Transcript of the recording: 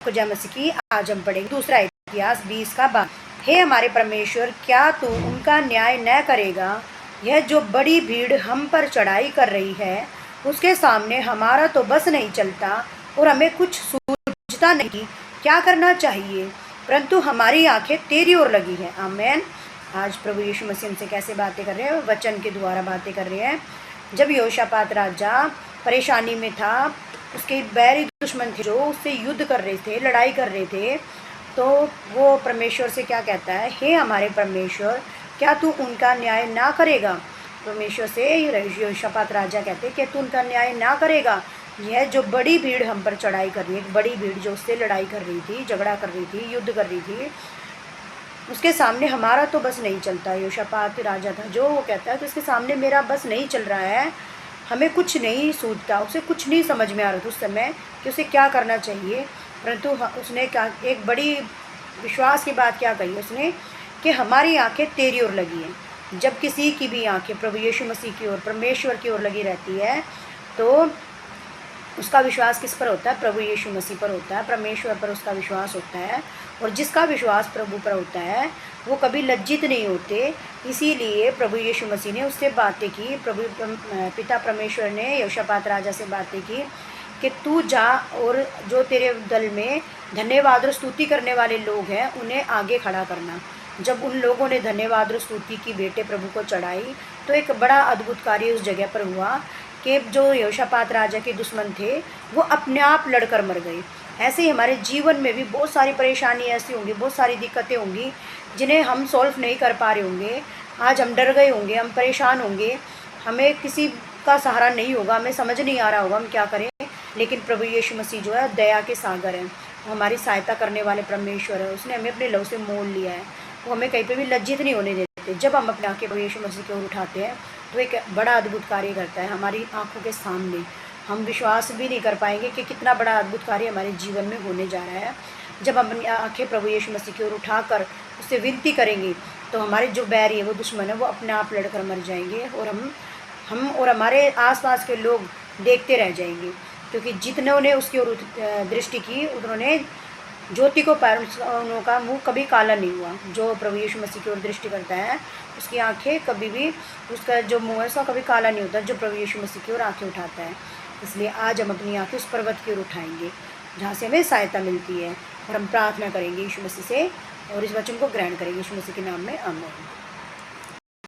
जय मसीह की। आज हम पढ़ेंगे दूसरा इतिहास 20 का 12। हे हमारे परमेश्वर, क्या तू उनका न्याय न करेगा? यह जो बड़ी भीड़ हम पर चढ़ाई कर रही है, उसके सामने हमारा तो बस नहीं चलता और हमें कुछ सूझता नहीं क्या करना चाहिए, परंतु हमारी आंखें तेरी ओर लगी हैं। आमेन। आज प्रभु यीशु मसीह हमसे कैसे बातें कर रहे हैं? वचन के द्वारा बातें कर रहे हैं। जब यहोशापात राजा परेशानी में था, उसके बैरी दुश्मन थे जो उससे युद्ध कर रहे थे, लड़ाई कर रहे थे, तो वो परमेश्वर से क्या कहता है? हे हमारे परमेश्वर, क्या तू उनका न्याय ना करेगा? परमेश्वर से यहोशापात राजा कहते हैं कि तू उनका न्याय ना करेगा। यह जो बड़ी भीड़ हम पर चढ़ाई कर रही है, एक बड़ी भीड़ जो उससे लड़ाई कर रही थी, झगड़ा कर रही थी, युद्ध कर रही थी, उसके सामने हमारा तो बस नहीं चलता। यहोशापात राजा था जो, वो कहता है कि उसके सामने मेरा बस नहीं चल रहा है, हमें कुछ नहीं सूझता, उसे कुछ नहीं समझ में आ रहा था उस समय कि उसे क्या करना चाहिए। परंतु उसने क्या, एक बड़ी विश्वास की बात क्या कही उसने कि हमारी आंखें तेरी ओर लगी हैं। जब किसी की भी आंखें प्रभु यीशु मसीह की ओर, परमेश्वर की ओर लगी रहती है, तो उसका विश्वास किस पर होता है? प्रभु यीशु मसीह पर होता है, परमेश्वर पर उसका विश्वास होता है। और जिसका विश्वास प्रभु पर होता है वो कभी लज्जित नहीं होते। इसीलिए प्रभु यीशु मसीह ने उससे बातें की, प्रभु पिता परमेश्वर ने यहोशापात राजा से बातें की कि तू जा और जो तेरे दल में धन्यवाद और स्तुति करने वाले लोग हैं उन्हें आगे खड़ा करना। जब उन लोगों ने धन्यवाद और स्तुति की भेंटें प्रभु को चढ़ाई, तो एक बड़ा अद्भुत कार्य उस जगह पर हुआ कि जो यहोशापात राजा के दुश्मन थे वो अपने आप लड़कर मर गए। ऐसे ही हमारे जीवन में भी बहुत सारी परेशानी ऐसी होंगी, बहुत सारी दिक्कतें होंगी जिन्हें हम सॉल्व नहीं कर पा रहे होंगे। आज हम डर गए होंगे, हम परेशान होंगे, हमें किसी का सहारा नहीं होगा, हमें समझ नहीं आ रहा होगा हम क्या करें। लेकिन प्रभु यीशु मसीह जो है दया के सागर हैं, वो हमारी सहायता करने वाले परमेश्वर है। उसने हमें अपने लहू से मोल लिया है, वो हमें कहीं पर भी लज्जित नहीं होने देते। जब हम अपने आंखें प्रभु यीशु मसीह की ओर उठाते हैं तो एक बड़ा अद्भुत कार्य करता है हमारी आंखों के सामने। हम विश्वास भी नहीं कर पाएंगे कि कितना बड़ा अद्भुत कार्य हमारे जीवन में होने जा रहा है। जब हम अपनी आंखें प्रभु यीशु मसीह की ओर उठाकर उससे विनती करेंगे तो हमारे जो बैरी है, वो दुश्मन है, वो अपने आप लड़कर मर जाएंगे और हम और हमारे आसपास के लोग देखते रह जाएंगे। क्योंकि जितनों ने उसकी ओर दृष्टि की उन्होंने ज्योति को पाया, उनका मुँह कभी काला नहीं हुआ। जो प्रभु यीशु मसीह की ओर दृष्टि करता है उसकी आंखें कभी भी, उसका जो मुँह है उसका कभी काला नहीं होता, जो प्रभु यीशु मसीह की ओर आंखें उठाता है। इसलिए आज हम अपनी आंखें उस पर्वत की ओर उठाएंगे जहाँ से हमें सहायता मिलती है, और हम प्रार्थना करेंगे यीशु मसीह से और इस वचन को ग्रहण करेंगे यीशु मसीह के नाम में। आमीन।